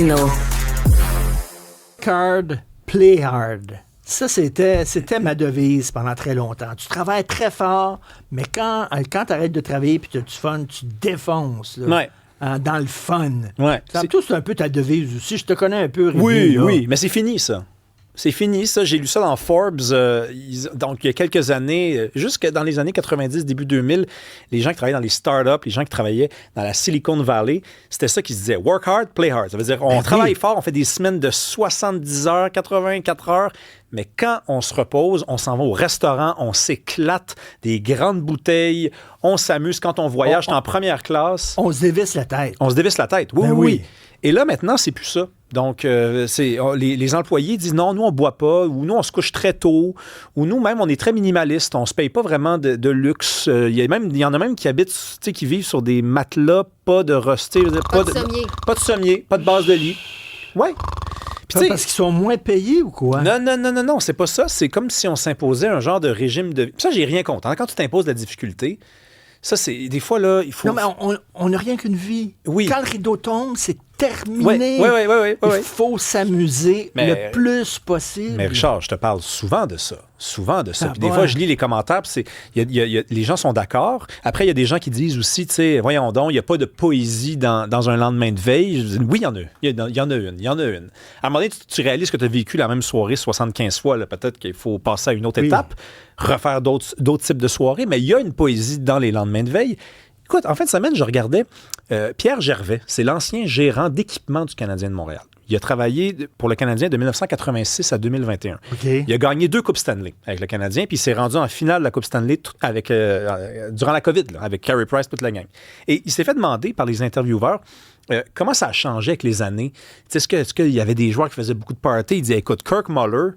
Martineau. Hard, play hard. Ça, c'était ma devise pendant très longtemps. Tu travailles très fort, mais quand tu arrêtes de travailler et tu as du fun, tu défonces. Là, Ouais. dans le fun. Ouais. C'est un peu ta devise aussi. Je te connais un peu, Rémi, Oui, là. oui, mais c'est fini, ça. C'est fini, ça. J'ai lu ça dans Forbes. Donc, il y a quelques années, jusque dans les années 90, début 2000, les gens qui travaillaient dans les startups, les gens qui travaillaient dans la Silicon Valley, c'était ça qu'ils se disaient. Work hard, play hard. Ça veut dire, on travaille fort, on fait des semaines de 70 heures, 84 heures, mais quand on se repose, on s'en va au restaurant, on s'éclate, des grandes bouteilles, on s'amuse. Quand on voyage, en première classe. On se dévisse la tête. On se dévisse la tête, oui, Ben oui. Et là, maintenant, c'est plus ça. Donc, les employés disent non, nous, on boit pas, ou nous, on se couche très tôt, ou nous, même, on est très minimaliste, on se paye pas vraiment de luxe. Il y en a même qui habitent, tu sais, qui vivent sur des matelas, pas de rusté, Pas de sommier. Pas de sommier, pas de base de lit. Ouais. Puis, Parce qu'ils sont moins payés ou quoi? Non, c'est pas ça. C'est comme si on s'imposait un genre de régime de vie. Ça, j'ai rien contre. Hein. Quand tu t'imposes la difficulté, ça, c'est des fois, là, il faut... Non, mais on n'a rien qu'une vie. Oui. Quand le rideau tombe, c'est terminé. Oui. Il faut s'amuser le plus possible. Mais Richard, je te parle souvent de ça. Puis des ouais. fois, je lis les commentaires, puis les gens sont d'accord. Après, il y a des gens qui disent aussi, tu sais, voyons donc, il n'y a pas de poésie dans un lendemain de veille. Je dis, oui, il y en a. Il y en a une. À un moment donné, tu réalises que tu as vécu la même soirée 75 fois. Là, peut-être qu'il faut passer à une autre étape, refaire d'autres types de soirées, mais il y a une poésie dans les lendemains de veille. Écoute, en fin de semaine, je regardais Pierre Gervais, c'est l'ancien gérant d'équipement du Canadien de Montréal. Il a travaillé pour le Canadien de 1986 à 2021. Okay. Il a gagné 2 Coupes Stanley avec le Canadien, puis il s'est rendu en finale de la Coupe Stanley durant la COVID, là, avec Carey Price, toute la gang. Et il s'est fait demander par les intervieweurs comment ça a changé avec les années. Tu sais, est-ce qu'il y avait des joueurs qui faisaient beaucoup de parties? Il disait, écoute, Kirk Muller,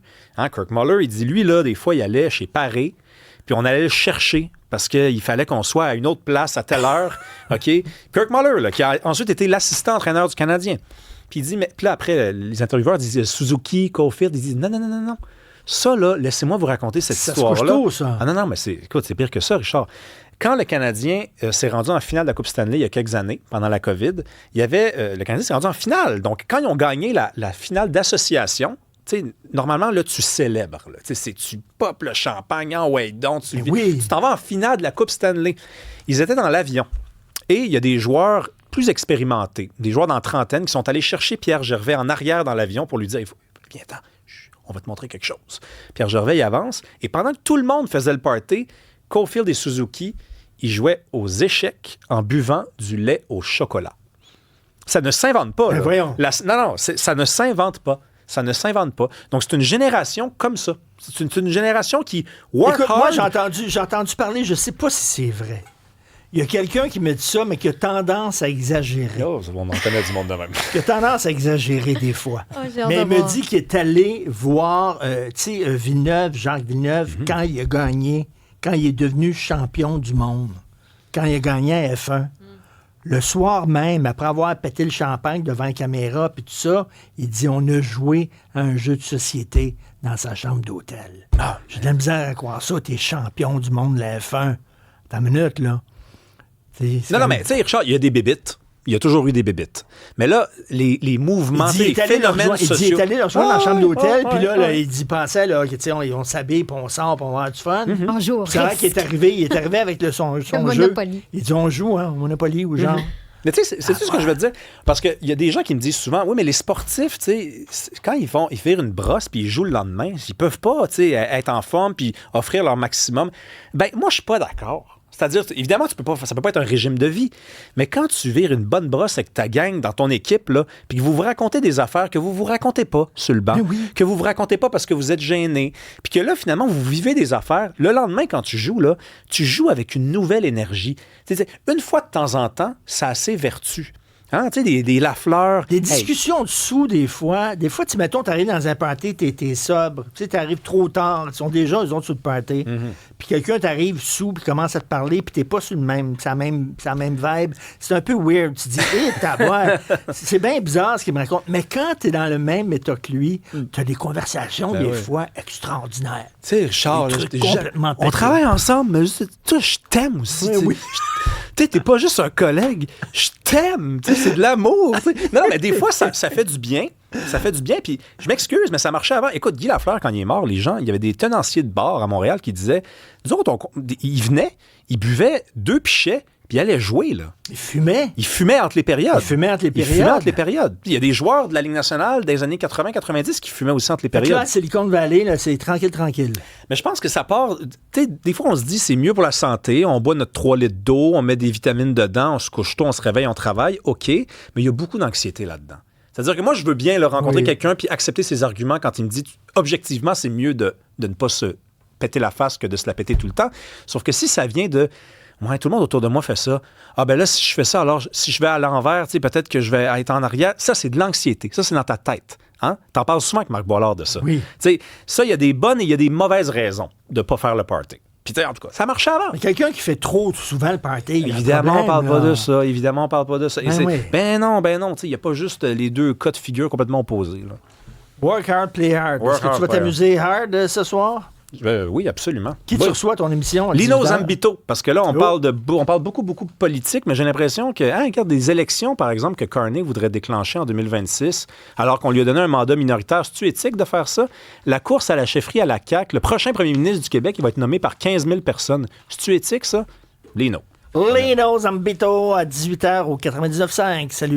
il dit, lui, là, des fois, il allait chez Paré, puis on allait le chercher parce qu'il fallait qu'on soit à une autre place à telle heure. OK? Kirk Muller, là, qui a ensuite été l'assistant entraîneur du Canadien. Puis il dit, mais puis là, après, les intervieweurs disent Suzuki, Caulfield, ils disent non. Ça, là, laissez-moi vous raconter cette histoire-là. Ça se couche tôt, ça. Ah non, mais c'est pire que ça, Richard. Quand le Canadien s'est rendu en finale de la Coupe Stanley il y a quelques années, pendant la COVID, le Canadien s'est rendu en finale. Donc, quand ils ont gagné la finale d'association, t'sais, normalement, là, tu célèbres. Là. Tu popes le champagne en way down. Tu t'en vas en finale de la Coupe Stanley. Ils étaient dans l'avion. Et il y a des joueurs plus expérimentés, des joueurs dans la trentaine, qui sont allés chercher Pierre Gervais en arrière dans l'avion pour lui dire « Viens-t'en, on va te montrer quelque chose. » Pierre Gervais, il avance. Et pendant que tout le monde faisait le party, Caulfield et Suzuki, ils jouaient aux échecs en buvant du lait au chocolat. Ça ne s'invente pas. Là. Voyons. Ça ne s'invente pas. Ça ne s'invente pas. Donc, c'est une génération comme ça. C'est une génération qui work Écoute, hard. moi, j'ai entendu parler, je ne sais pas si c'est vrai. Il y a quelqu'un qui me dit ça, mais qui a tendance à exagérer. Oh, on en connaît du monde de même. Qui a tendance à exagérer des fois. Mais il me dit qu'il est allé voir, Villeneuve, Jacques Villeneuve, quand il a gagné, quand il est devenu champion du monde, quand il a gagné à F1. Le soir même, après avoir pété le champagne devant la caméra puis tout ça, il dit on a joué à un jeu de société dans sa chambre d'hôtel. J'ai de la misère à croire ça, t'es champion du monde de la F1. T'as une minute, là. Non, mais tu sais, Richard, il y a des bébites. Il y a toujours eu des bébites. Mais là, les mouvements, les phénomènes sociaux... Il est allé le rejoindre dans la chambre d'hôtel, puis là, il dit, pensait là, on s'habille, puis on sort, puis on va avoir du fun. On joue. C'est vrai qu'il est arrivé avec son jeu. Monopoly. Il dit, on joue, au Monopoly ou genre... Mais tu sais, c'est tout ce que je veux te dire. Parce qu'il y a des gens qui me disent souvent, oui, mais les sportifs, tu sais, quand ils font une brosse puis ils jouent le lendemain, ils peuvent pas, tu sais, être en forme puis offrir leur maximum. Ben, moi, je suis pas d'accord. C'est-à-dire, évidemment, ça peut pas être un régime de vie, mais quand tu vires une bonne brosse avec ta gang dans ton équipe, là, puis que vous vous racontez des affaires que vous vous racontez pas sur le banc, que vous vous racontez pas parce que vous êtes gêné, puis que là, finalement, vous vivez des affaires, le lendemain, quand tu joues, là, tu joues avec une nouvelle énergie. T'sais, une fois de temps en temps, ça a ses vertus. Hein, tu sais, des Lafleur. Des discussions dessous, des fois. Des fois, mettons, t'arrives dans un party, t'es sobre. Tu sais, t'arrives trop tard. Ils sont déjà, eux autres, sur le party. Puis quelqu'un t'arrive sous, puis commence à te parler, puis t'es pas sur la même vibe. C'est un peu weird. Tu te dis, c'est bien bizarre ce qu'il me raconte. Mais quand t'es dans le même état que lui, t'as des conversations, des fois, extraordinaires. Tu sais, Richard, complètement on travaille ensemble, mais je t'aime aussi. Oui. t'es pas juste un collègue, je t'aime, c'est de l'amour. Non, mais des fois, ça fait du bien. Ça fait du bien, puis je m'excuse, mais ça marchait avant. Écoute, Guy Lafleur, quand il est mort, les gens, il y avait des tenanciers de bar à Montréal qui disaient, nous autres, ils venaient, ils buvaient 2 pichets, puis ils allaient jouer, là. Il fumait. Il fumait entre les périodes. Il y a des joueurs de la Ligue nationale des années 80-90 qui fumaient aussi entre les périodes. Là, à Silicon Valley, là, c'est tranquille. Mais je pense que ça part... Tu sais, des fois, on se dit c'est mieux pour la santé, on boit notre 3 litres d'eau, on met des vitamines dedans, on se couche tôt, on se réveille, on travaille, OK, mais il y a beaucoup d'anxiété là-dedans. C'est-à-dire que moi, je veux bien rencontrer quelqu'un puis accepter ses arguments quand il me dit objectivement, c'est mieux de ne pas se péter la face que de se la péter tout le temps. Sauf que si ça vient de ouais, tout le monde autour de moi fait ça. Ah ben là, si je fais ça, alors si je vais à l'envers, peut-être que je vais être en arrière. Ça, c'est de l'anxiété. Ça, c'est dans ta tête. Hein? T'en parles souvent avec Marc Boilard de ça. Oui. Ça, il y a des bonnes et il y a des mauvaises raisons de ne pas faire le party. Puis, en tout cas, ça marchait avant. Mais quelqu'un qui fait trop souvent le party, évidemment, on parle pas de ça. Ben non, il n'y a pas juste les deux cas de figure complètement opposés. Là. Work hard, play hard. Est-ce que tu vas t'amuser hard ce soir? Oui, absolument. Qui tu reçois à ton émission? Lino Zambito, parce que là, on parle beaucoup de politique, mais j'ai l'impression que, regarde, des élections, par exemple, que Carney voudrait déclencher en 2026, alors qu'on lui a donné un mandat minoritaire, c'est-tu éthique de faire ça? La course à la chefferie à la CAQ, le prochain premier ministre du Québec, il va être nommé par 15 000 personnes. C'est-tu éthique, ça? Lino Zambito à 18h au 99.5. Salut.